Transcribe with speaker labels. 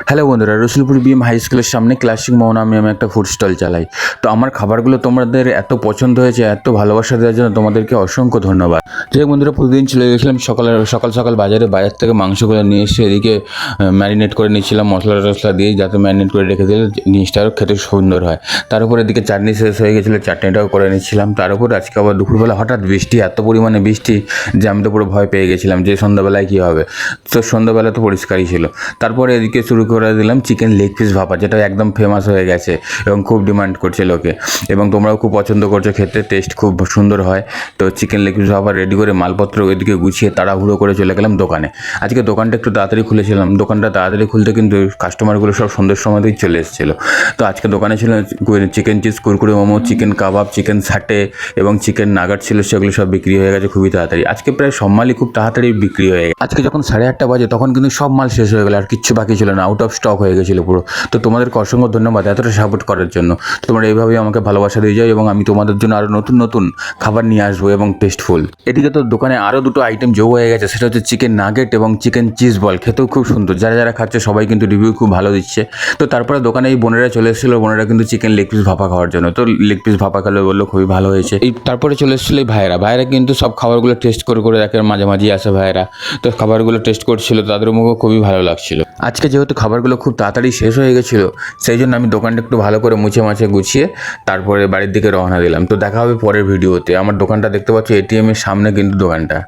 Speaker 1: Hello বন্ধুরা, Rasulpur BM high স্কুলের সামনে ক্লাসিক মোহন আমি একটা ফুড স্টল চালাই। তো আমার খাবারগুলো তোমাদের এত পছন্দ হয়েছে, এত ভালোবাসা দেওয়ার জন্য তোমাদেরকে অসংখ্য ধন্যবাদ। যাই বন্ধুরা, প্রতিদিন চলে গেছিলাম সকাল সকাল বাজার থেকে মাংসগুলো নিয়ে এসে এদিকে ম্যারিনেট করে নিয়েছিলাম মশলা টশলা দিয়ে, যাতে ম্যারিনেট করে রেখে দিলে জিনিসটা আরও খেতে সুন্দর হয়। তার উপর এদিকে চাটনি শেষ হয়ে গেছিলো, চাটনিটাও করে নিচ্ছিলাম। তার উপর আজকে আবার দুপুরবেলা হঠাৎ বৃষ্টি, এত পরিমাণে বৃষ্টি যে আমি তো পুরো ভয় পেয়ে গেছিলাম যে সন্ধ্যাবেলায় কী হবে। তো সন্ধ্যাবেলা তো পরিষ্কারই ছিল। তারপরে এদিকে শুরু করে দিলাম চিকেন লেগ পিস ভাপা, যেটা একদম ফেমাস হয়ে গেছে এবং খুব ডিমান্ড করছে লোকে, এবং তোমরাও খুব পছন্দ করছো খেতে, টেস্ট খুব সুন্দর হয়। তো চিকেন লেগ পিস ভাপা রেডি করে মালপত্র ওইদিকে গুছিয়ে তাড়াহুড়ো করে চলে গেলাম দোকানে। আজকে দোকানটা একটু তাড়াতাড়ি খুলেছিলাম, দোকানটা তাড়াতাড়ি খুলতে কিন্তু কাস্টমারগুলো সব সন্ধ্যের সময়তেই চলে এসেছিলো। তো আজকে দোকানে ছিল chicken cheese, Kurkure momo, chicken kebab, chicken satay এবং চিকেন নাগাট ছিল, সেগুলো সব বিক্রি হয়ে গেছে খুবই তাড়াতাড়ি। আজকে প্রায় সব মালই খুব তাড়াতাড়ি বিক্রি হয়ে গেছে। আজকে যখন 8:30 বাজে তখন কিন্তু সব মাল শেষ হয়ে গেলো, আর কিচ্ছু বাকি ছিল না, আউট অফ স্টক হয়ে গেছিলো পুরো। তো তোমাদেরকে অসংখ্য ধন্যবাদ এতটা সাপোর্ট করার জন্য। তোমরা এইভাবেই আমাকে ভালোবাসা দিয়ে যাও এবং আমি তোমাদের জন্য আরও নতুন নতুন খাবার নিয়ে আসবো এবং টেস্টফুল। এদিকে তো দোকানে আরও দুটো আইটেম যোগ হয়ে গেছে, সেটা হচ্ছে চিকেন নাগেট এবং চিকেন চিজ বল। খেতেও খুব সুন্দর, যারা যারা খাচ্ছে সবাই কিন্তু রিভিউ খুব ভালো দিচ্ছে। তো তারপরে দোকানে এই বোনেরা চলে এসেছিলো, বোনেরা কিন্তু চিকেন লেগ পিস ভাপা খাওয়ার জন্য। তো লেগ পিস ভাপা খেলে বললো খুবই ভালো হয়েছে। এই তারপরে চলে এসেছিলো এই ভাইয়েরা কিন্তু সব খাবারগুলো টেস্ট করে দেখে, মাঝে মাঝেই আসে ভাইয়েরা। তো খাবারগুলো টেস্ট করছিল, তাদের মুখও খুবই ভালো লাগছিল। আজকে যেহেতু খাবারগুলো খুব তাড়াতাড়ি শেষ হয়ে গেছিলো, সেই জন্য আমি দোকানটা একটু ভালো করে মুছে মাছে গুছিয়ে তারপরে বাড়ির দিকে রওনা দিলাম। তো দেখা হবে পরের ভিডিওতে। আমার দোকানটা দেখতে পাচ্ছ, এটিএমের সামনে কিন্তু দোকানটা।